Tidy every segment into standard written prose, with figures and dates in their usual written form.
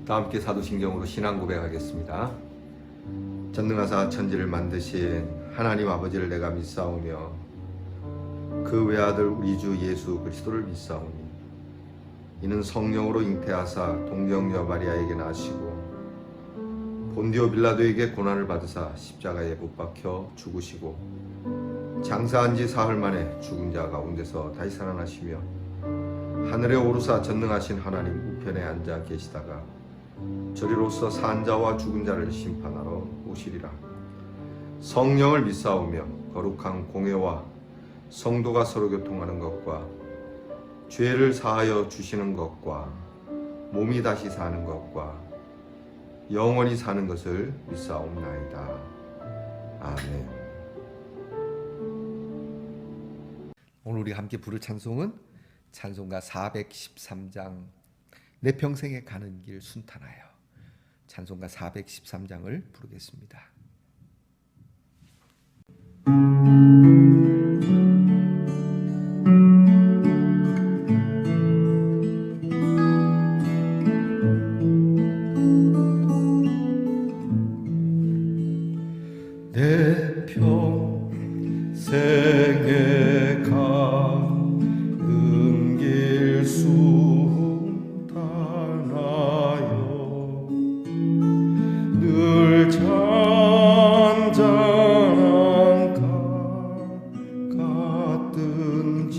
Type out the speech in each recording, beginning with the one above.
다 함께 사도신경으로 신앙 고백하겠습니다. 전능하사 천지를 만드신 하나님 아버지를 내가 믿사오며 그 외아들 우리 주 예수 그리스도를 믿사오니 이는 성령으로 잉태하사 동정녀 마리아에게 나시고 본디오 빌라도에게 고난을 받으사 십자가에 못 박혀 죽으시고 장사한 지 사흘 만에 죽은 자 가운데서 다시 살아나시며 하늘에 오르사 전능하신 하나님 우편에 앉아 계시다가 저리로서 산 자와 죽은 자를 심판하러 오시리라. 성령을 믿사오며 거룩한 공회와 성도가 서로 교통하는 것과 죄를 사하여 주시는 것과 몸이 다시 사는 것과 영원히 사는 것을 믿사옵나이다. 아멘. 오늘 우리 함께 부를 찬송은 찬송가 413장 내 평생에 가는 길 순탄하여, 찬송가 413장을 부르겠습니다. 내 평생에 가는 길 순탄하여 늘 잔잔한 강 같든지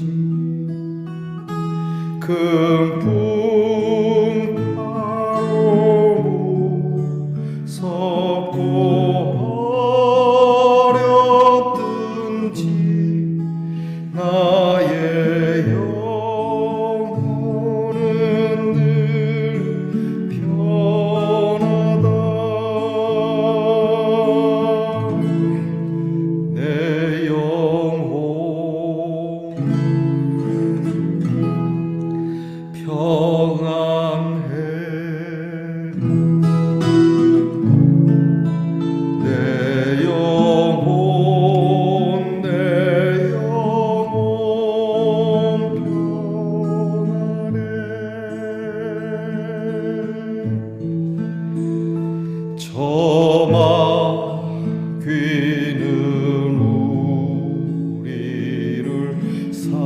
큰 풍파로 섭고 나의 영혼은 늘 편하다. 내 영혼 평안해. 내 영혼 내 영혼 평안해. 저 마귀는 우리를 삼키려고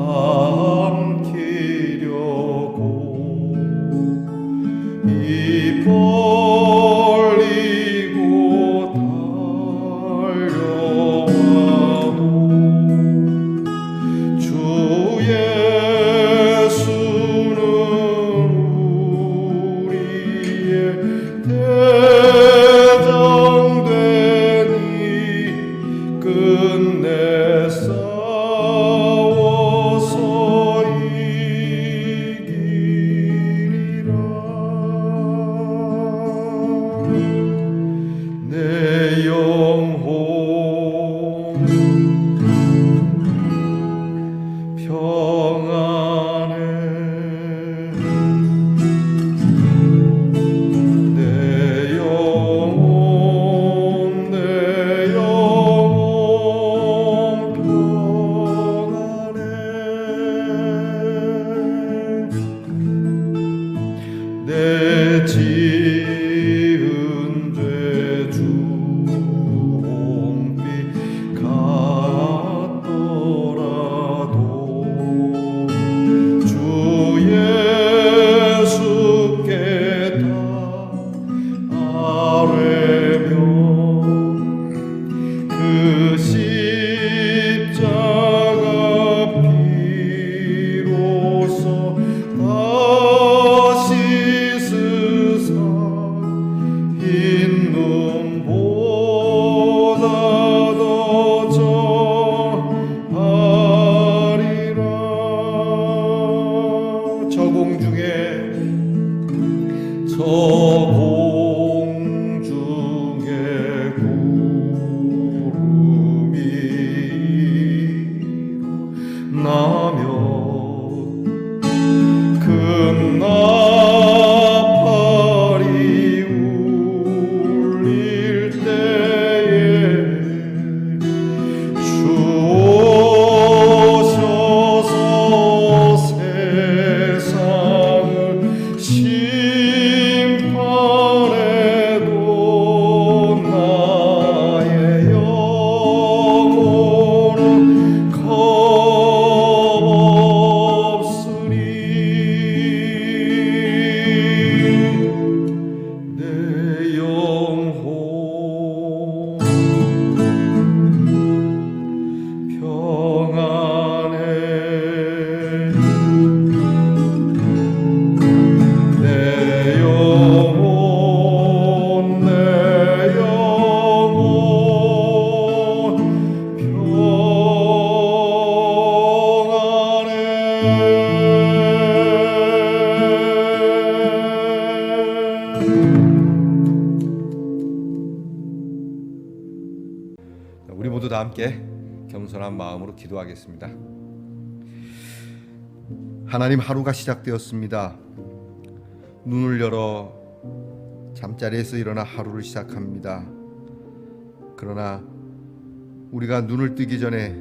입 벌리고 달려와도 주 예수는 우리의 대장되니 끝내 싸워서 이기리라. 내 영혼 평안해. 내 영혼 내 영혼 평안해. 내 지은 죄 주홍빛 같더라도 주 예수께 다 아뢰며 그 십자가 피로써 다시 쓰사 흰 눈보다 더 정하리라. 저 공중에 구름이 나며 큰 나팔이 울릴 때에 주 오셔서 세상을 심판 다 함께 겸손한 마음으로 기도하겠습니다. 하나님, 하루가 시작되었습니다. 눈을 열어 잠자리에서 일어나 하루를 시작합니다. 그러나 우리가 눈을 뜨기 전에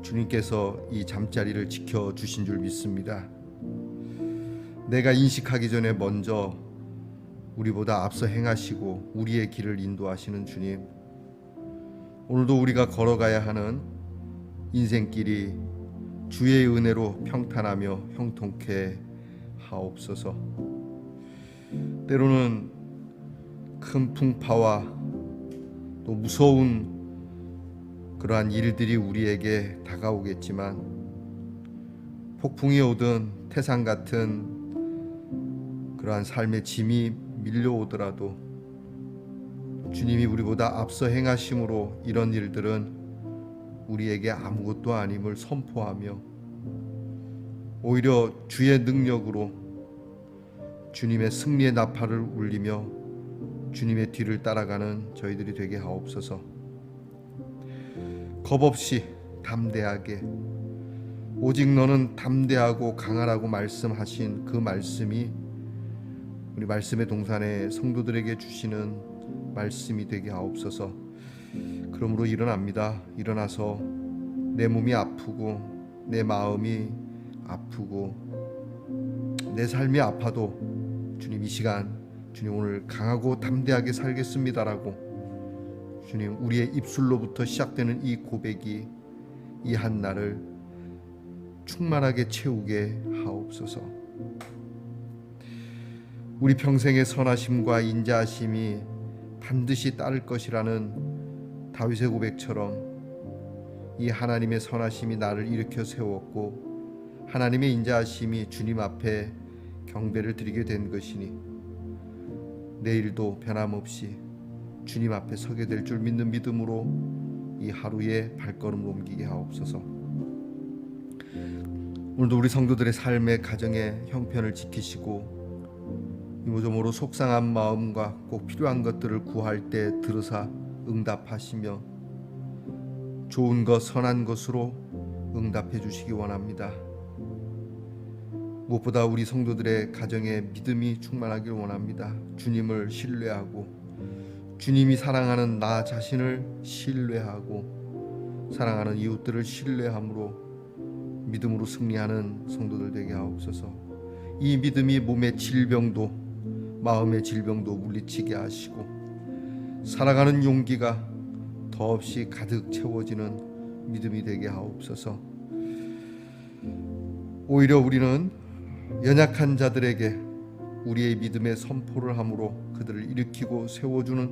주님께서 이 잠자리를 지켜주신 줄 믿습니다. 내가 인식하기 전에 먼저 우리보다 앞서 행하시고 우리의 길을 인도하시는 주님, 오늘도 우리가 걸어가야 하는 인생길이 주의 은혜로 평탄하며 형통케 하옵소서. 때로는 큰 풍파와 또 무서운 그러한 일들이 우리에게 다가오겠지만, 폭풍이 오든 태산 같은 그러한 삶의 짐이 밀려오더라도 주님이 우리보다 앞서 행하심으로 이런 일들은 우리에게 아무것도 아님을 선포하며 오히려 주의 능력으로 주님의 승리의 나팔을 울리며 주님의 뒤를 따라가는 저희들이 되게 하옵소서. 겁없이 담대하게, 오직 너는 담대하고 강하라고 말씀하신 그 말씀이 우리 말씀의 동산의 성도들에게 주시는 말씀이 되게 하옵소서. 그러므로 일어납니다. 일어나서 내 몸이 아프고 내 마음이 아프고 내 삶이 아파도 주님, 이 시간 주님, 오늘 강하고 담대하게 살겠습니다라고 주님, 우리의 입술로부터 시작되는 이 고백이 이 한날을 충만하게 채우게 하옵소서. 우리 평생의 선하심과 인자하심이 반드시 따를 것이라는 다윗의 고백처럼 이 하나님의 선하심이 나를 일으켜 세웠고 하나님의 인자하심이 주님 앞에 경배를 드리게 된 것이니 내일도 변함없이 주님 앞에 서게 될 줄 믿는 믿음으로 이 하루의 발걸음을 옮기게 하옵소서. 오늘도 우리 성도들의 삶의 가정의 형편을 지키시고 이모저모로 속상한 마음과 꼭 필요한 것들을 구할 때 들으사 응답하시며 좋은 것 선한 것으로 응답해 주시기 원합니다. 무엇보다 우리 성도들의 가정에 믿음이 충만하길 원합니다. 주님을 신뢰하고 주님이 사랑하는 나 자신을 신뢰하고 사랑하는 이웃들을 신뢰함으로 믿음으로 승리하는 성도들 되게 하옵소서. 이 믿음이 몸의 질병도 마음의 질병도 물리치게 하시고 살아가는 용기가 더없이 가득 채워지는 믿음이 되게 하옵소서. 오히려 우리는 연약한 자들에게 우리의 믿음의 선포를 함으로 그들을 일으키고 세워주는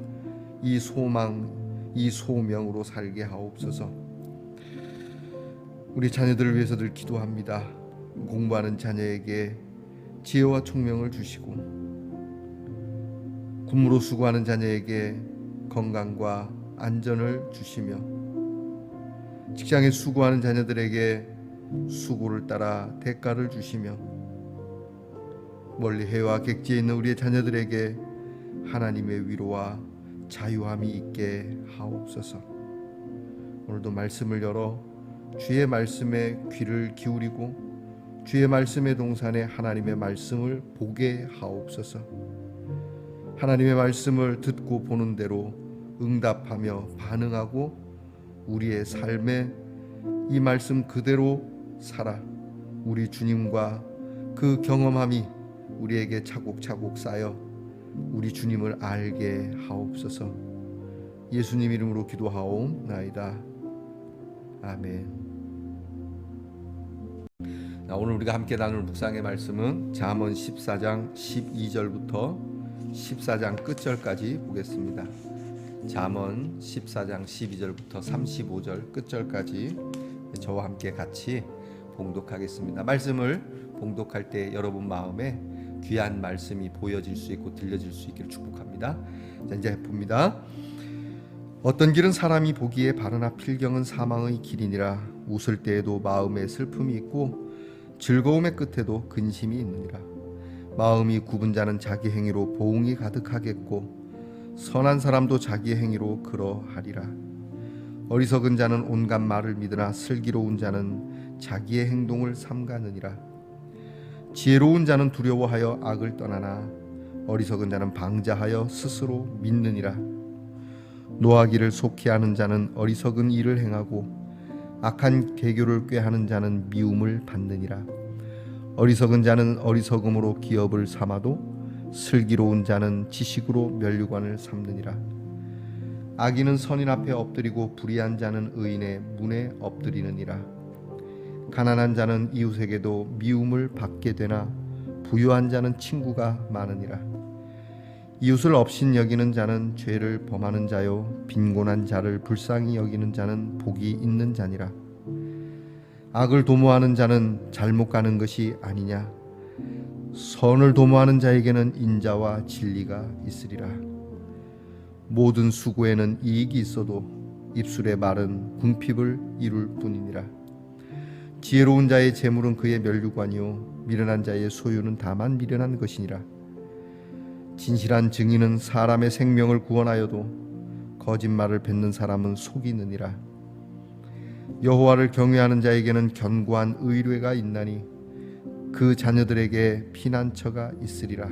이 소망, 이 소명으로 살게 하옵소서. 우리 자녀들을 위해서들 기도합니다. 공부하는 자녀에게 지혜와 총명을 주시고 군무로 수고하는 자녀에게 건강과 안전을 주시며 직장에 수고하는 자녀들에게 수고를 따라 대가를 주시며 멀리 해와 객지에 있는 우리의 자녀들에게 하나님의 위로와 자유함이 있게 하옵소서. 오늘도 말씀을 열어 주의 말씀에 귀를 기울이고 주의 말씀의 동산에 하나님의 말씀을 보게 하옵소서. 하나님의 말씀을 듣고 보는 대로 응답하며 반응하고 우리의 삶에 이 말씀 그대로 살아 우리 주님과 그 경험함이 우리에게 차곡차곡 쌓여 우리 주님을 알게 하옵소서. 예수님 이름으로 기도하옵나이다. 아멘. 오늘 우리가 함께 나눌 묵상의 말씀은 잠언 14장 12절부터 14장 끝절까지 보겠습니다. 잠언 14장 12절부터 35절 끝절까지 저와 함께 같이 봉독하겠습니다. 말씀을 봉독할 때 여러분 마음에 귀한 말씀이 보여질 수 있고 들려질 수 있기를 축복합니다. 자, 이제 봅니다. 어떤 길은 사람이 보기에 바르나 필경은 사망의 길이니라. 웃을 때에도 마음에 슬픔이 있고 즐거움의 끝에도 근심이 있느니라. 마음이 굽은 자는 자기 행위로 보응이 가득하겠고 선한 사람도 자기 행위로 그러하리라. 어리석은 자는 온갖 말을 믿으나 슬기로운 자는 자기의 행동을 삼가느니라. 지혜로운 자는 두려워하여 악을 떠나나 어리석은 자는 방자하여 스스로 믿느니라. 노하기를 속히 하는 자는 어리석은 일을 행하고 악한 계교를 꾀하는 자는 미움을 받느니라. 어리석은 자는 어리석음으로 기업을 삼아도 슬기로운 자는 지식으로 면류관을 삼느니라. 악인은 선인 앞에 엎드리고 불의한 자는 의인의 문에 엎드리느니라. 가난한 자는 이웃에게도 미움을 받게 되나 부유한 자는 친구가 많으니라. 이웃을 업신 여기는 자는 죄를 범하는 자요 빈곤한 자를 불쌍히 여기는 자는 복이 있는 자니라. 악을 도모하는 자는 잘못 가는 것이 아니냐. 선을 도모하는 자에게는 인자와 진리가 있으리라. 모든 수고에는 이익이 있어도 입술의 말은 궁핍을 이룰 뿐이니라. 지혜로운 자의 재물은 그의 면류관이요 미련한 자의 소유는 다만 미련한 것이니라. 진실한 증인은 사람의 생명을 구원하여도 거짓말을 뱉는 사람은 속이느니라. 여호와를 경외하는 자에게는 견고한 의뢰가 있나니 그 자녀들에게 피난처가 있으리라.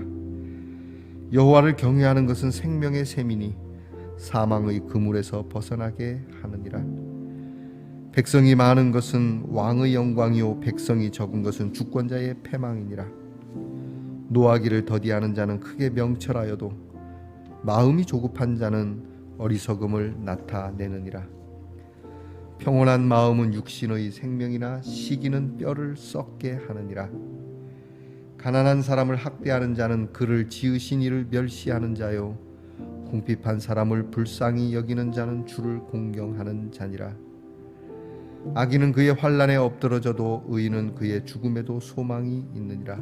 여호와를 경외하는 것은 생명의 셈이니 사망의 그물에서 벗어나게 하느니라. 백성이 많은 것은 왕의 영광이요 백성이 적은 것은 주권자의 패망이니라. 노하기를 더디하는 자는 크게 명철하여도 마음이 조급한 자는 어리석음을 나타내느니라. 평온한 마음은 육신의 생명이나 시기는 뼈를 썩게 하느니라. 가난한 사람을 학대하는 자는 그를 지으신 이를 멸시하는 자요 궁핍한 사람을 불쌍히 여기는 자는 주를 공경하는 자니라. 악인은 그의 환난에 엎드러져도 의인은 그의 죽음에도 소망이 있느니라.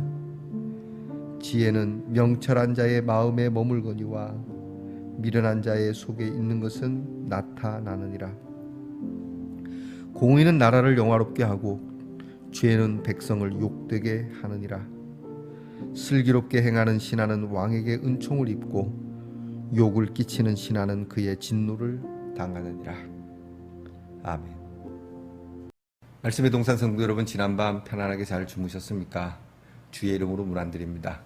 지혜는 명철한 자의 마음에 머물거니와 미련한 자의 속에 있는 것은 나타나느니라. 공의는 나라를 영화롭게 하고 죄는 백성을 욕되게 하느니라. 슬기롭게 행하는 신하는 왕에게 은총을 입고 욕을 끼치는 신하는 그의 진노를 당하느니라. 아멘. 말씀의 동산 성도 여러분, 지난밤 편안하게 잘 주무셨습니까? 주의 이름으로 문안드립니다.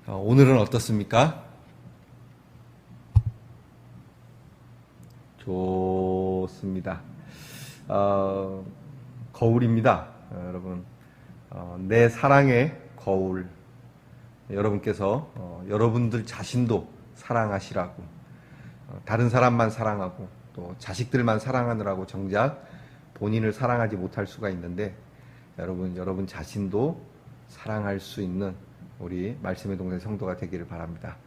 오늘은 어떻습니까? 좋습니다. 거울입니다. 여러분, 내 사랑의 거울. 여러분께서 여러분들 자신도 사랑하시라고, 다른 사람만 사랑하고 또 자식들만 사랑하느라고 정작 본인을 사랑하지 못할 수가 있는데, 여러분 자신도 사랑할 수 있는 우리 말씀의 동생 성도가 되기를 바랍니다.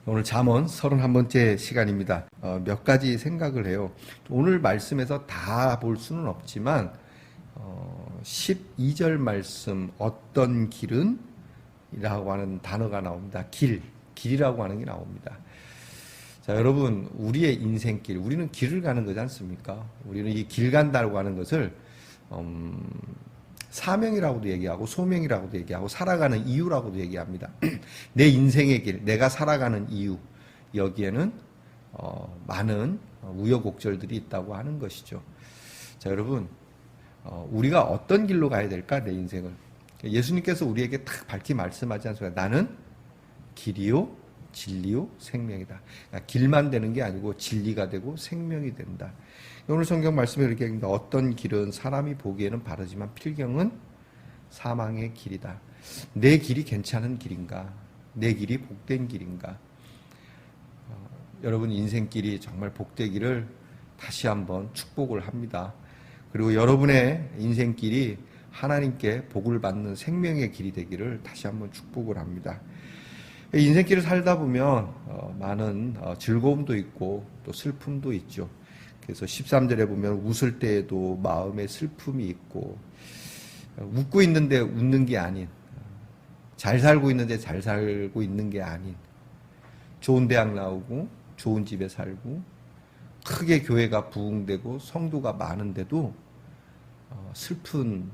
오늘 잠언 31번째 시간입니다. 몇 가지 생각을 해요. 오늘 말씀에서 다 볼 수는 없지만 12절 말씀 어떤 길은 이라고 하는 단어가 나옵니다. 길이라고 하는 게 나옵니다. 자, 여러분, 우리의 인생길, 우리는 길을 가는 거지 않습니까? 우리는 이 길 간다고 하는 것을 사명이라고도 얘기하고 소명이라고도 얘기하고 살아가는 이유라고도 얘기합니다. 내 인생의 길, 내가 살아가는 이유, 여기에는 많은 우여곡절들이 있다고 하는 것이죠. 자, 여러분, 우리가 어떤 길로 가야 될까, 내 인생을? 예수님께서 우리에게 딱 밝히 말씀하지 않습니까? 나는 길이요 진리요 생명이다. 그러니까 길만 되는 게 아니고 진리가 되고 생명이 된다. 오늘 성경 말씀에 이렇게 얘기합니다. 어떤 길은 사람이 보기에는 바르지만 필경은 사망의 길이다. 내 길이 괜찮은 길인가? 내 길이 복된 길인가? 여러분 인생길이 정말 복되기를 다시 한번 축복을 합니다. 그리고 여러분의 인생길이 하나님께 복을 받는 생명의 길이 되기를 다시 한번 축복을 합니다. 인생길을 살다 보면 많은 즐거움도 있고 또 슬픔도 있죠. 그래서 13절에 보면 웃을 때에도 마음에 슬픔이 있고, 웃고 있는데 웃는 게 아닌, 잘 살고 있는데 잘 살고 있는 게 아닌, 좋은 대학 나오고 좋은 집에 살고 크게 교회가 부흥되고 성도가 많은데도 슬픈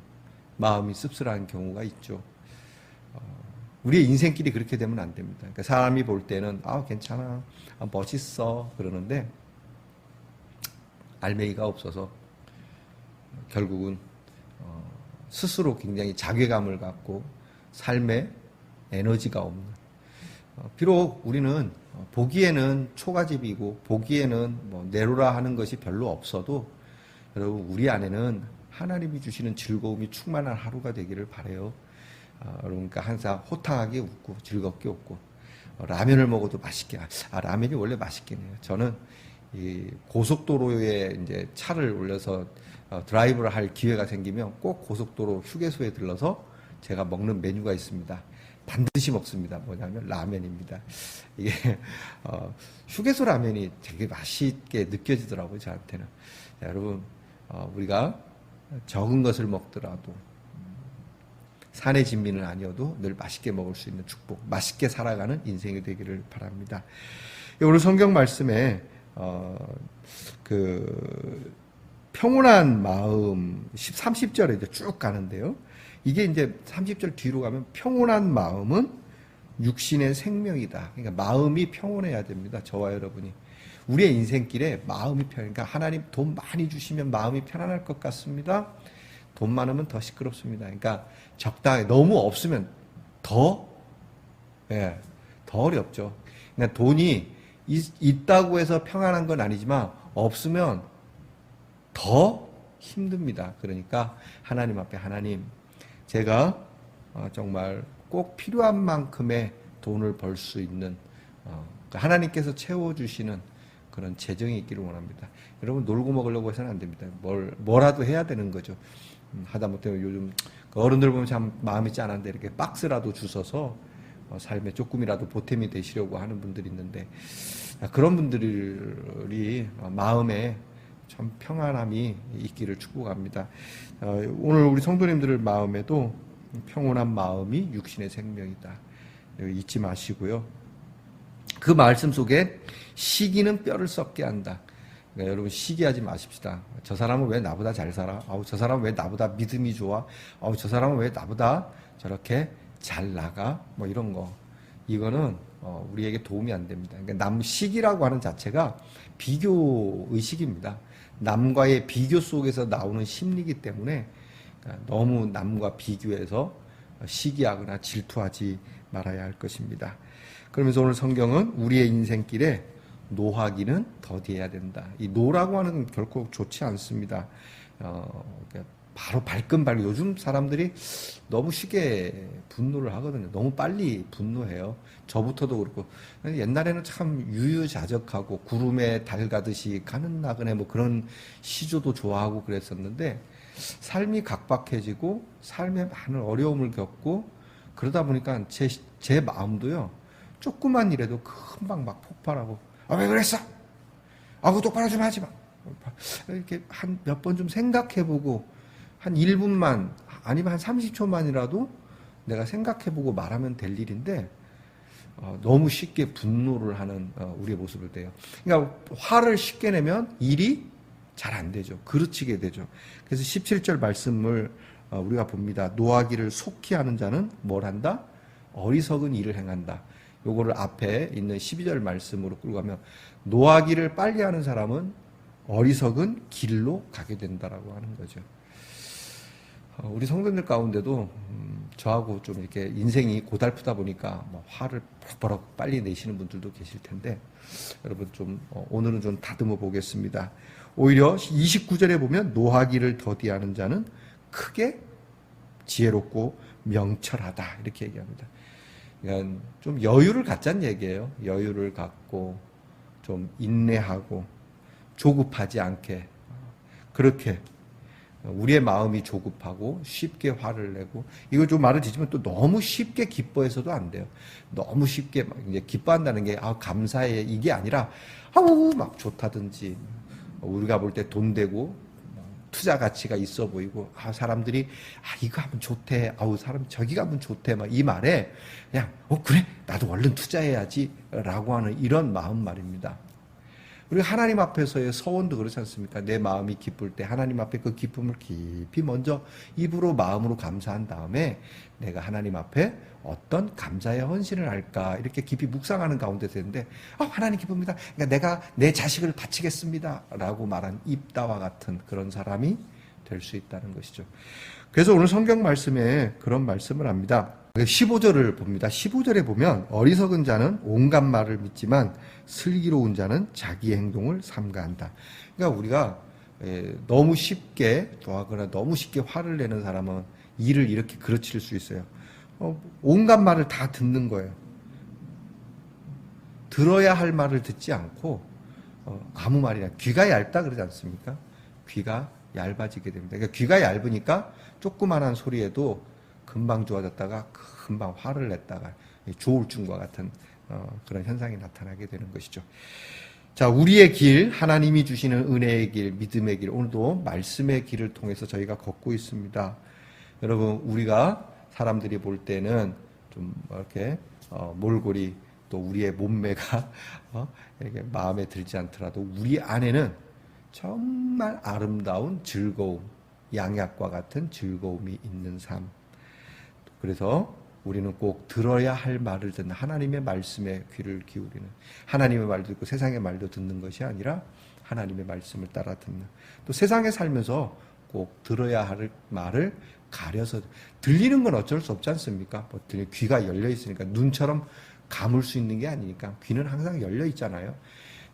마음이 씁쓸한 경우가 있죠. 우리의 인생길이 그렇게 되면 안 됩니다. 그러니까 사람이 볼 때는 괜찮아, 멋있어 그러는데 알맹이가 없어서 결국은 스스로 굉장히 자괴감을 갖고 삶에 에너지가 없는, 비록 우리는 보기에는 초가집이고 보기에는 뭐 내로라 하는 것이 별로 없어도 여러분 우리 안에는 하나님이 주시는 즐거움이 충만한 하루가 되기를 바라요. 여러분, 그러니까 항상 호탕하게 웃고 즐겁게 웃고, 라면을 먹어도 맛있게, 라면이 원래 맛있긴 해요. 저는 이 고속도로에 이제 차를 올려서 드라이브를 할 기회가 생기면 꼭 고속도로 휴게소에 들러서 제가 먹는 메뉴가 있습니다. 반드시 먹습니다. 뭐냐면 라면입니다. 이게 휴게소 라면이 되게 맛있게 느껴지더라고요, 저한테는. 자, 여러분, 우리가 적은 것을 먹더라도 산의 진미는 아니어도 늘 맛있게 먹을 수 있는 축복, 맛있게 살아가는 인생이 되기를 바랍니다. 오늘 성경 말씀에 그 평온한 마음 30절에 이제 쭉 가는데요. 이게 이제 30절 뒤로 가면 평온한 마음은 육신의 생명이다. 그러니까 마음이 평온해야 됩니다. 저와 여러분이. 우리의 인생길에 마음이 그러니까 하나님 돈 많이 주시면 마음이 편안할 것 같습니다. 돈 많으면 더 시끄럽습니다. 그러니까 적당히, 너무 없으면 더 어렵죠. 그러니까 돈이 있다고 해서 평안한 건 아니지만 없으면 더 힘듭니다. 그러니까 하나님 앞에, 하나님, 제가 정말 꼭 필요한 만큼의 돈을 벌 수 있는 하나님께서 채워주시는 그런 재정이 있기를 원합니다. 여러분, 놀고 먹으려고 해서는 안 됩니다. 뭐라도 해야 되는 거죠. 하다못해 요즘 어른들 보면 참 마음이 짠한데 이렇게 박스라도 주셔서 삶에 조금이라도 보탬이 되시려고 하는 분들이 있는데, 그런 분들이 마음에 참 평안함이 있기를 축복합니다. 오늘 우리 성도님들 마음에도 평온한 마음이 육신의 생명이다. 잊지 마시고요. 그 말씀 속에 시기는 뼈를 썩게 한다. 그러니까 여러분, 시기하지 마십시다. 저 사람은 왜 나보다 잘 살아? 저 사람은 왜 나보다 믿음이 좋아? 저 사람은 왜 나보다 저렇게 잘 나가? 뭐 이런 거. 이거는 우리에게 도움이 안 됩니다. 그러니까 시기라고 하는 자체가 비교 의식입니다. 남과의 비교 속에서 나오는 심리이기 때문에 너무 남과 비교해서 시기하거나 질투하지 말아야 할 것입니다. 그러면서 오늘 성경은 우리의 인생길에 노하기는 더디해야 된다. 이 노라고 하는 건 결코 좋지 않습니다. 바로 발끈발끈. 요즘 사람들이 너무 쉽게 분노를 하거든요. 너무 빨리 분노해요. 저부터도 그렇고. 옛날에는 참 유유자적하고 구름에 달 가듯이 가는 나그네 뭐 그런 시조도 좋아하고 그랬었는데, 삶이 각박해지고 삶에 많은 어려움을 겪고 그러다 보니까 제 마음도요, 조그만 일에도 금방 막 폭발하고, 왜 그랬어? 그거 똑바로 좀 하지 마. 이렇게 한 몇 번 좀 생각해보고, 한 1분만, 아니면 한 30초만이라도 내가 생각해보고 말하면 될 일인데, 너무 쉽게 분노를 하는 우리의 모습을 떼요. 그러니까 화를 쉽게 내면 일이 잘 안 되죠. 그르치게 되죠. 그래서 17절 말씀을 우리가 봅니다. 노하기를 속히 하는 자는 뭘 한다? 어리석은 일을 행한다. 요거를 앞에 있는 12절 말씀으로 끌고 가면, 노하기를 빨리 하는 사람은 어리석은 길로 가게 된다라고 하는 거죠. 우리 성도들 가운데도 저하고 좀 이렇게 인생이 고달프다 보니까 뭐 화를 버럭버럭 빨리 내시는 분들도 계실 텐데, 여러분 좀 오늘은 좀 다듬어 보겠습니다. 오히려 29절에 보면 노하기를 더디하는 자는 크게 지혜롭고 명철하다 이렇게 얘기합니다. 그러니까 좀 여유를 갖자는 얘기예요. 여유를 갖고 좀 인내하고 조급하지 않게, 그렇게 우리의 마음이 조급하고 쉽게 화를 내고, 이거 좀 말을 뒤지면 또 너무 쉽게 기뻐해서도 안 돼요. 너무 쉽게 막 이제 기뻐한다는 게 감사해 이게 아니라 막 좋다든지, 우리가 볼 때 돈 되고 투자 가치가 있어 보이고, 사람들이 이거 하면 좋대, 사람 저기 가면 좋대, 막 이 말에 그냥 그래 나도 얼른 투자해야지 라고 하는 이런 마음 말입니다. 우리 하나님 앞에서의 서원도 그렇지 않습니까? 내 마음이 기쁠 때 하나님 앞에 그 기쁨을 깊이 먼저 입으로 마음으로 감사한 다음에 내가 하나님 앞에 어떤 감사의 헌신을 할까 이렇게 깊이 묵상하는 가운데 되는데 하나님 기쁩니다. 그러니까 내가 내 자식을 바치겠습니다 라고 말한 입다와 같은 그런 사람이 될 수 있다는 것이죠. 그래서 오늘 성경 말씀에 그런 말씀을 합니다. 15절을 봅니다. 15절에 보면 어리석은 자는 온갖 말을 믿지만 슬기로운 자는 자기의 행동을 삼가한다. 그러니까 우리가 너무 쉽게 좋아하거나 너무 쉽게 화를 내는 사람은 일을 이렇게 그르칠 수 있어요. 온갖 말을 다 듣는 거예요. 들어야 할 말을 듣지 않고 아무 말이나 귀가 얇다 그러지 않습니까? 귀가 얇아지게 됩니다. 그러니까 귀가 얇으니까 조그만한 소리에도 금방 좋아졌다가 금방 화를 냈다가 조울증과 같은 그런 현상이 나타나게 되는 것이죠. 자, 우리의 길, 하나님이 주시는 은혜의 길, 믿음의 길, 오늘도 말씀의 길을 통해서 저희가 걷고 있습니다. 여러분, 우리가 사람들이 볼 때는 좀 이렇게 몰골이 또 우리의 몸매가 이렇게 마음에 들지 않더라도 우리 안에는 정말 아름다운 즐거움, 양약과 같은 즐거움이 있는 삶. 그래서 우리는 꼭 들어야 할 말을 듣는 하나님의 말씀에 귀를 기울이는, 하나님의 말도 듣고 세상의 말도 듣는 것이 아니라 하나님의 말씀을 따라 듣는, 또 세상에 살면서 꼭 들어야 할 말을 가려서 들리는 건 어쩔 수 없지 않습니까? 귀가 열려 있으니까 눈처럼 감을 수 있는 게 아니니까 귀는 항상 열려 있잖아요.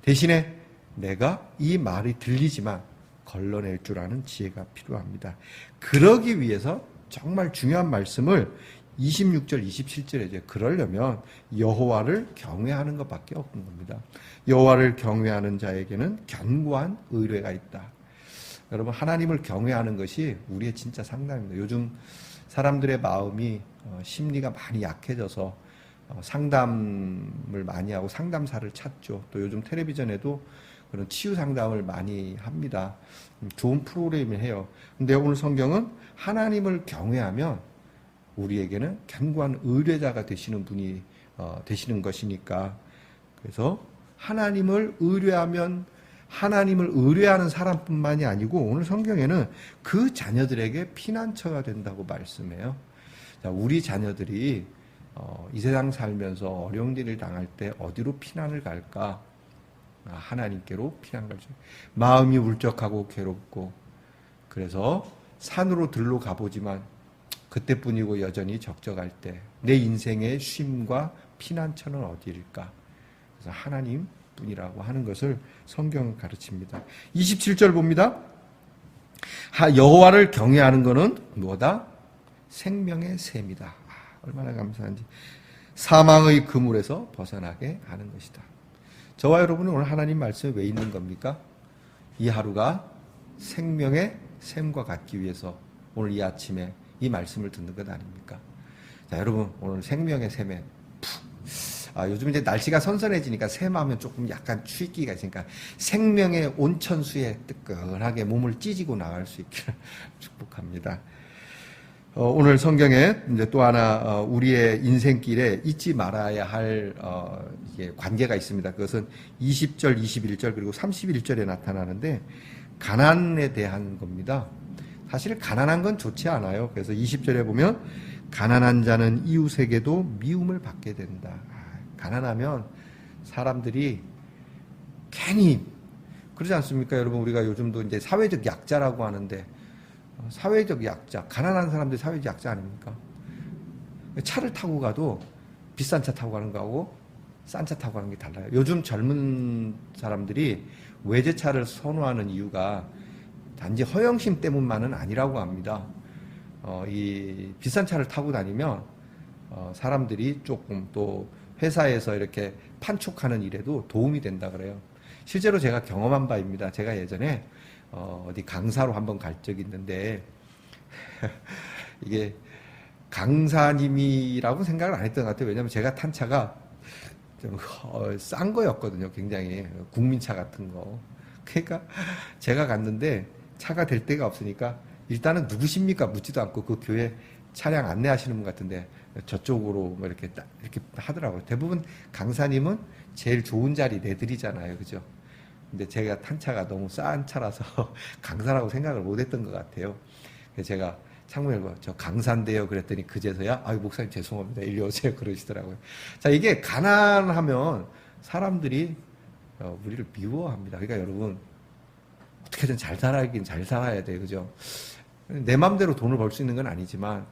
대신에 내가 이 말이 들리지만 걸러낼 줄 아는 지혜가 필요합니다. 그러기 위해서 정말 중요한 말씀을 26절, 27절에 이제 그러려면 여호와를 경외하는 것밖에 없는 겁니다. 여호와를 경외하는 자에게는 견고한 의뢰가 있다. 여러분, 하나님을 경외하는 것이 우리의 진짜 상담입니다. 요즘 사람들의 마음이 심리가 많이 약해져서 상담을 많이 하고 상담사를 찾죠. 또 요즘 텔레비전에도 그런 치유 상담을 많이 합니다. 좋은 프로그램을 해요. 근데 오늘 성경은 하나님을 경외하면 우리에게는 견고한 의뢰자가 되시는 분이 되시는 것이니까, 그래서 하나님을 의뢰하면 하나님을 의뢰하는 사람뿐만이 아니고 오늘 성경에는 그 자녀들에게 피난처가 된다고 말씀해요. 자, 우리 자녀들이 이 세상 살면서 어려운 일을 당할 때 어디로 피난을 갈까? 하나님께로 피난 갈죠. 마음이 울적하고 괴롭고 그래서 산으로 들러 가보지만 그때뿐이고 여전히 적적할 때 내 인생의 쉼과 피난처는 어디일까? 그래서 하나님 뿐이라고 하는 것을 성경은 가르칩니다. 27절 봅니다. 여호와를 경외하는 것은 뭐다? 생명의 샘이다. 얼마나 감사한지. 사망의 그물에서 벗어나게 하는 것이다. 저와 여러분은 오늘 하나님 말씀에 왜 있는 겁니까? 이 하루가 생명의 샘과 같기 위해서 오늘 이 아침에 이 말씀을 듣는 것 아닙니까? 자, 여러분, 오늘 생명의 샘에 요즘 이제 날씨가 선선해지니까 샘하면 조금 약간 추위기가 있으니까 생명의 온천수에 뜨끈하게 몸을 찢고 나갈 수 있기를 축복합니다. 오늘 성경에 이제 또 하나 우리의 인생길에 잊지 말아야 할 관계가 있습니다. 그것은 20절, 21절 그리고 31절에 나타나는데 가난에 대한 겁니다. 사실 가난한 건 좋지 않아요. 그래서 20절에 보면 가난한 자는 이웃에게도 미움을 받게 된다. 가난하면 사람들이 괜히 그러지 않습니까? 여러분, 우리가 요즘도 이제 사회적 약자라고 하는데 사회적 약자, 가난한 사람들이 사회적 약자 아닙니까? 차를 타고 가도 비싼 차 타고 가는 거하고 싼 차 타고 가는 게 달라요. 요즘 젊은 사람들이 외제차를 선호하는 이유가 단지 허영심 때문만은 아니라고 합니다. 이 비싼 차를 타고 다니면 사람들이 조금 또 회사에서 이렇게 판촉하는 일에도 도움이 된다 그래요. 실제로 제가 경험한 바입니다. 제가 예전에 어디 강사로 한번 갈 적이 있는데 이게 강사님이라고 생각을 안 했던 것 같아요. 왜냐하면 제가 탄 차가 좀 싼 거였거든요. 굉장히 국민차 같은 거. 그러니까 제가 갔는데 차가 될 데가 없으니까 일단은 누구십니까 묻지도 않고 그 교회 차량 안내하시는 분 같은데 저쪽으로 뭐 이렇게 하더라고요. 대부분 강사님은 제일 좋은 자리 내드리잖아요. 그죠? 근데 제가 탄 차가 너무 싼 차라서 강사라고 생각을 못했던 것 같아요. 그래서 제가 창문을 열고 저 강사인데요 그랬더니 그제서야 아유 목사님 죄송합니다 일리 오세요 그러시더라고요. 자, 이게 가난하면 사람들이 우리를 미워합니다. 그러니까 여러분 어떻게든 잘 살아야긴 잘 살아야 돼, 그죠? 내 맘대로 돈을 벌 수 있는 건 아니지만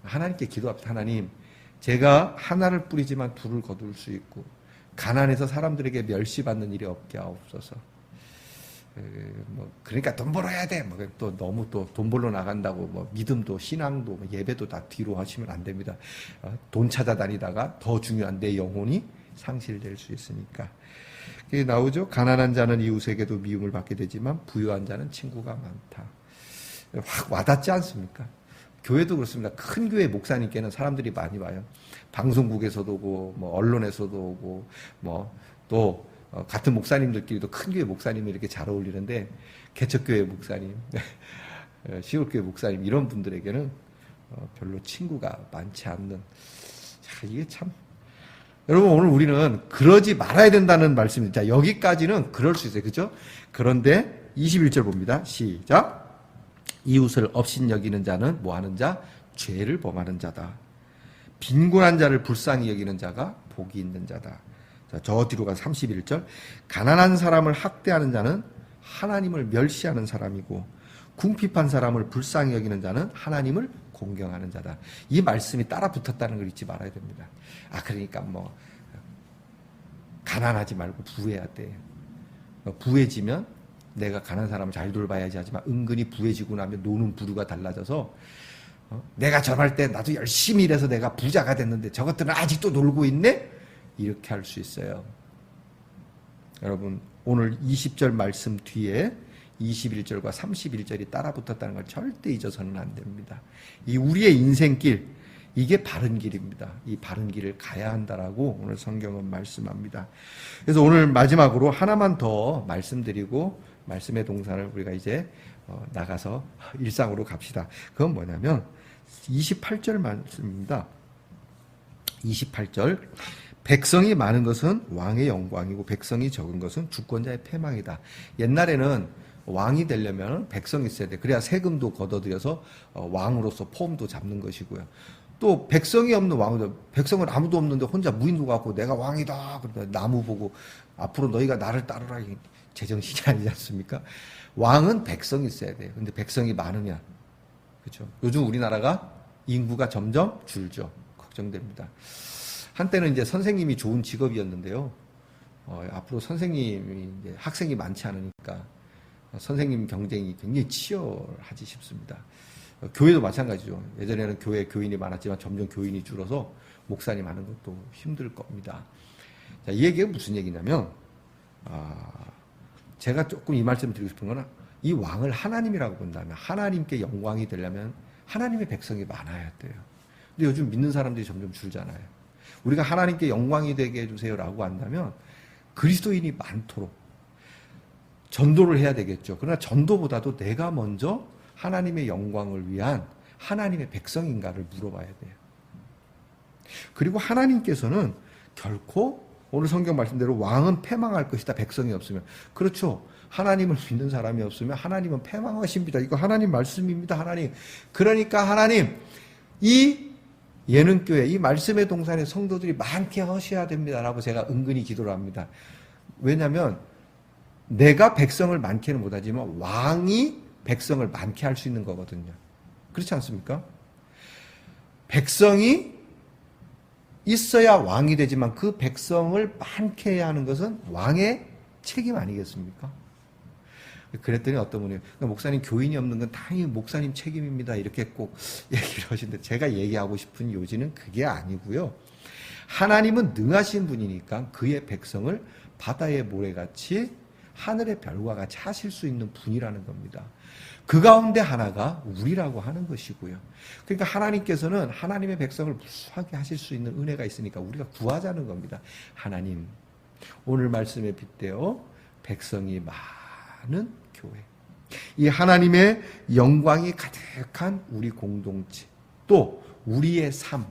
하나님께 기도합시다. 하나님, 제가 하나를 뿌리지만 둘을 거둘 수 있고 가난해서 사람들에게 멸시받는 일이 없게 하옵소서. 그러니까 돈 벌어야 돼. 또 너무 또 돈 벌러 나간다고 믿음도 신앙도 예배도 다 뒤로 하시면 안 됩니다. 돈 찾아다니다가 더 중요한 내 영혼이 상실될 수 있으니까. 그게 나오죠. 가난한 자는 이웃에게도 미움을 받게 되지만 부유한 자는 친구가 많다. 확 와닿지 않습니까? 교회도 그렇습니다. 큰 교회 목사님께는 사람들이 많이 와요. 방송국에서도 오고, 언론에서도 오고, 또 같은 목사님들끼리도 큰 교회 목사님이 이렇게 잘 어울리는데 개척교회 목사님, 시골교회 목사님 이런 분들에게는 별로 친구가 많지 않는. 자, 이게 참. 여러분 오늘 우리는 그러지 말아야 된다는 말씀입니다. 자, 여기까지는 그럴 수 있어요. 그죠? 그런데 21절 봅니다. 시작. 이웃을 업신여기는 자는 뭐하는 자? 죄를 범하는 자다. 빈곤한 자를 불쌍히 여기는 자가 복이 있는 자다. 자, 저 뒤로 가서 31절. 가난한 사람을 학대하는 자는 하나님을 멸시하는 사람이고 궁핍한 사람을 불쌍히 여기는 자는 하나님을 공경하는 자다. 이 말씀이 따라 붙었다는 걸 잊지 말아야 됩니다. 그러니까 가난하지 말고 부해야 돼. 부해지면 내가 가난한 사람을 잘 돌봐야지 하지만 은근히 부해지고 나면 노는 부류가 달라져서 내가 저럴 때 나도 열심히 일해서 내가 부자가 됐는데 저것들은 아직도 놀고 있네? 이렇게 할 수 있어요. 여러분 오늘 20절 말씀 뒤에 21절과 31절이 따라 붙었다는 걸 절대 잊어서는 안 됩니다. 이 우리의 인생길, 이게 바른 길입니다. 이 바른 길을 가야 한다라고 오늘 성경은 말씀합니다. 그래서 오늘 마지막으로 하나만 더 말씀드리고 말씀의 동산을 우리가 이제 나가서 일상으로 갑시다. 그건 뭐냐면 28절 말씀입니다. 28절. 백성이 많은 것은 왕의 영광이고 백성이 적은 것은 주권자의 패망이다. 옛날에는 왕이 되려면 백성이 있어야 돼. 그래야 세금도 걷어들여서 왕으로서 폼도 잡는 것이고요. 또 백성이 없는 왕은 백성은 아무도 없는데 혼자 무인도 갖고 내가 왕이다. 그러다 나무 보고 앞으로 너희가 나를 따르라. 제정신이 아니지 않습니까? 왕은 백성이 있어야 돼요. 근데 백성이 많으냐? 그렇죠? 요즘 우리나라가 인구가 점점 줄죠. 걱정됩니다. 한때는 이제 선생님이 좋은 직업이었는데요. 앞으로 선생님이 이제 학생이 많지 않으니까 선생님 경쟁이 굉장히 치열하지 싶습니다. 교회도 마찬가지죠. 예전에는 교회 교인이 많았지만 점점 교인이 줄어서 목사님 하는 것도 힘들 겁니다. 자, 이 얘기가 무슨 얘기냐면, 제가 조금 이 말씀 드리고 싶은 거는 이 왕을 하나님이라고 본다면 하나님께 영광이 되려면 하나님의 백성이 많아야 돼요. 근데 요즘 믿는 사람들이 점점 줄잖아요. 우리가 하나님께 영광이 되게 해주세요라고 한다면 그리스도인이 많도록 전도를 해야 되겠죠. 그러나 전도보다도 내가 먼저 하나님의 영광을 위한 하나님의 백성인가를 물어봐야 돼요. 그리고 하나님께서는 결코 오늘 성경 말씀대로 왕은 패망할 것이다. 백성이 없으면. 그렇죠. 하나님을 믿는 사람이 없으면 하나님은 패망하십니다. 이거 하나님 말씀입니다. 하나님. 그러니까 하나님 이 예능교회 이 말씀의 동산의 성도들이 많게 하셔야 됩니다라고 제가 은근히 기도를 합니다. 왜냐하면 내가 백성을 많게는 못하지만 왕이 백성을 많게 할 수 있는 거거든요. 그렇지 않습니까? 백성이 있어야 왕이 되지만 그 백성을 많게 해야 하는 것은 왕의 책임 아니겠습니까? 그랬더니 어떤 분이 목사님 교인이 없는 건 당연히 목사님 책임입니다. 이렇게 꼭 얘기를 하시는데 제가 얘기하고 싶은 요지는 그게 아니고요. 하나님은 능하신 분이니까 그의 백성을 바다의 모래같이 하늘의 별과 같이 하실 수 있는 분이라는 겁니다. 그 가운데 하나가 우리라고 하는 것이고요. 그러니까 하나님께서는 하나님의 백성을 무수하게 하실 수 있는 은혜가 있으니까 우리가 구하자는 겁니다. 하나님, 오늘 말씀에 빗대어 백성이 많은 교회, 이 하나님의 영광이 가득한 우리 공동체, 또 우리의 삶,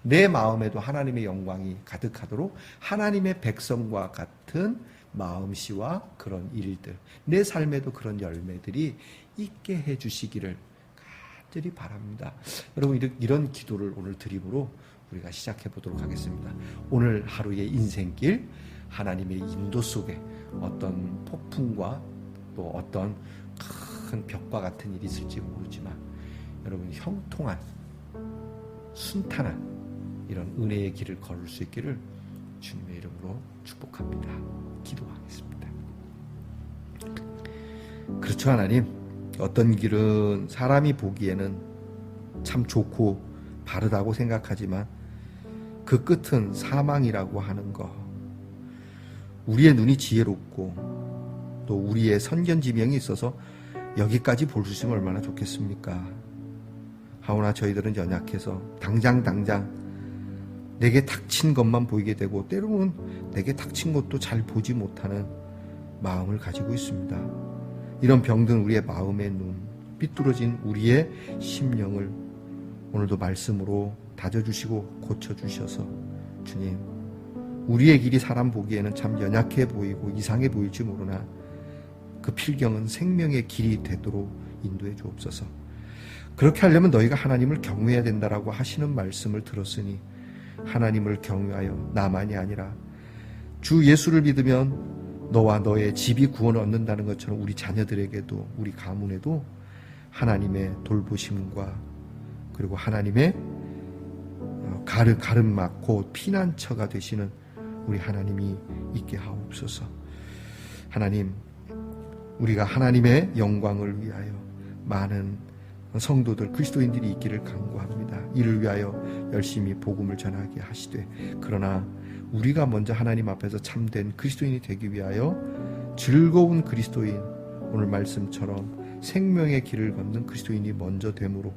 내 마음에도 하나님의 영광이 가득하도록 하나님의 백성과 같은 마음씨와 그런 일들, 내 삶에도 그런 열매들이 있게 해주시기를 간절히 바랍니다. 여러분, 이런 기도를 오늘 드림으로 우리가 시작해 보도록 하겠습니다. 오늘 하루의 인생길, 하나님의 인도 속에 어떤 폭풍과 또 어떤 큰 벽과 같은 일이 있을지 모르지만 여러분, 형통한 순탄한 이런 은혜의 길을 걸을 수 있기를 주님의 이름으로 축복합니다. 기도하겠습니다. 그렇죠, 하나님. 어떤 길은 사람이 보기에는 참 좋고 바르다고 생각하지만 그 끝은 사망이라고 하는 것, 우리의 눈이 지혜롭고 또 우리의 선견지명이 있어서 여기까지 볼 수 있으면 얼마나 좋겠습니까? 하오나 저희들은 연약해서 당장 내게 닥친 것만 보이게 되고 때로는 내게 닥친 것도 잘 보지 못하는 마음을 가지고 있습니다. 이런 병든 우리의 마음의 눈, 삐뚤어진 우리의 심령을 오늘도 말씀으로 다져주시고 고쳐주셔서 주님, 우리의 길이 사람 보기에는 참 연약해 보이고 이상해 보일지 모르나 그 필경은 생명의 길이 되도록 인도해 주옵소서. 그렇게 하려면 너희가 하나님을 경외해야 된다라고 하시는 말씀을 들었으니 하나님을 경외하여 나만이 아니라 주 예수를 믿으면 너와 너의 집이 구원을 얻는다는 것처럼 우리 자녀들에게도, 우리 가문에도 하나님의 돌보심과 그리고 하나님의 가름막 곧 피난처가 되시는 우리 하나님이 있게 하옵소서. 하나님, 우리가 하나님의 영광을 위하여 많은 성도들, 그리스도인들이 있기를 간구합니다. 이를 위하여 열심히 복음을 전하게 하시되, 그러나 우리가 먼저 하나님 앞에서 참된 그리스도인이 되기 위하여 즐거운 그리스도인, 오늘 말씀처럼 생명의 길을 걷는 그리스도인이 먼저 되므로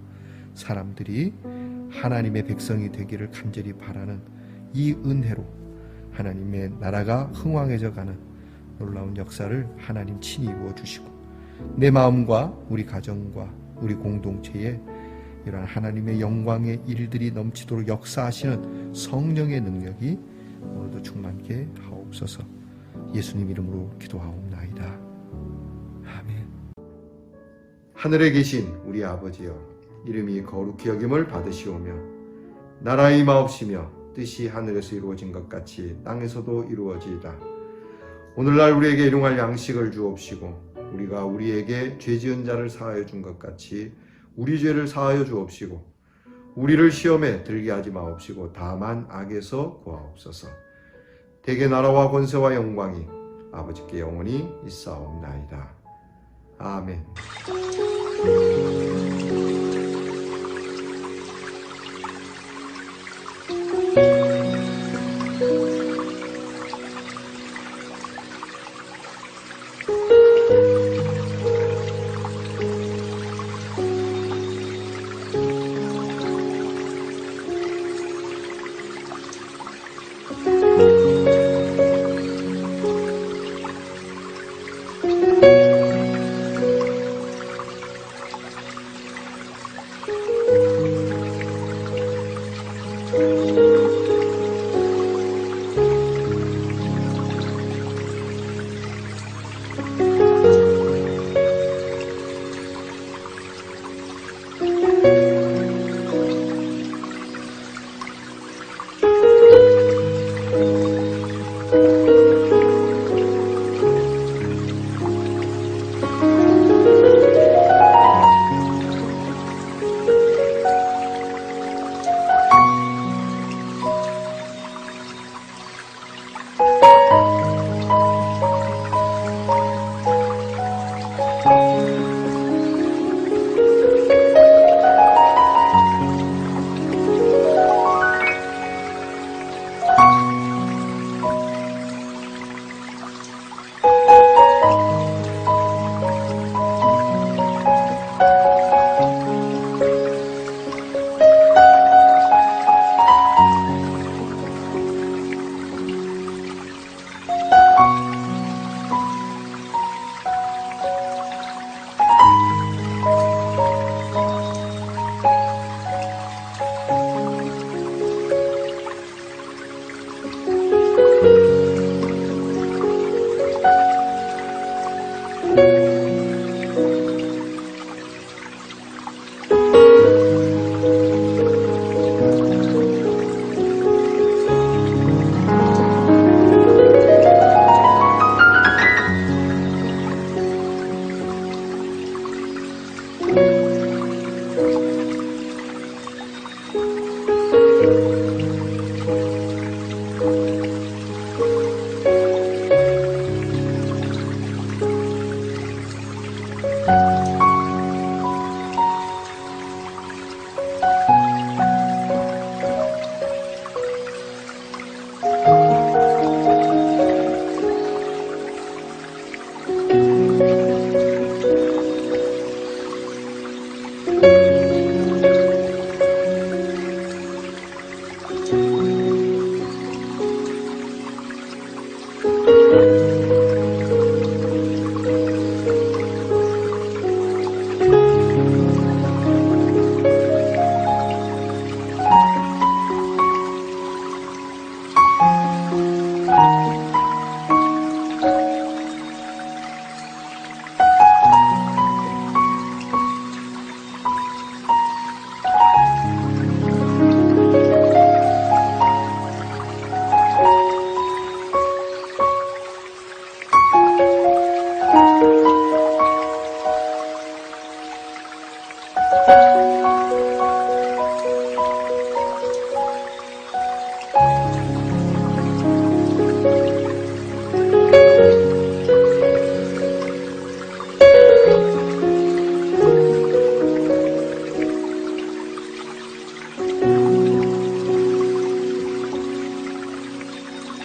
사람들이 하나님의 백성이 되기를 간절히 바라는 이 은혜로 하나님의 나라가 흥왕해져 가는 놀라운 역사를 하나님 친히 이루어 주시고, 내 마음과 우리 가정과 우리 공동체에 이러한 하나님의 영광의 일들이 넘치도록 역사하시는 성령의 능력이 오늘도 충만케 하옵소서. 예수님 이름으로 기도하옵나이다. 아멘. 하늘에 계신 우리 아버지여, 이름이 거룩히 여김을 받으시오며 나라의 임하옵시며 뜻이 하늘에서 이루어진 것 같이 땅에서도 이루어지이다. 오늘날 우리에게 일용할 양식을 주옵시고 우리가 우리에게 죄 지은 자를 사하여 준 것 같이 우리 죄를 사하여 주옵시고 우리를 시험에 들게 하지 마옵시고 다만 악에서 구하옵소서. 대개 나라와 권세와 영광이 아버지께 영원히 있사옵나이다. 아멘.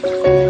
아멘.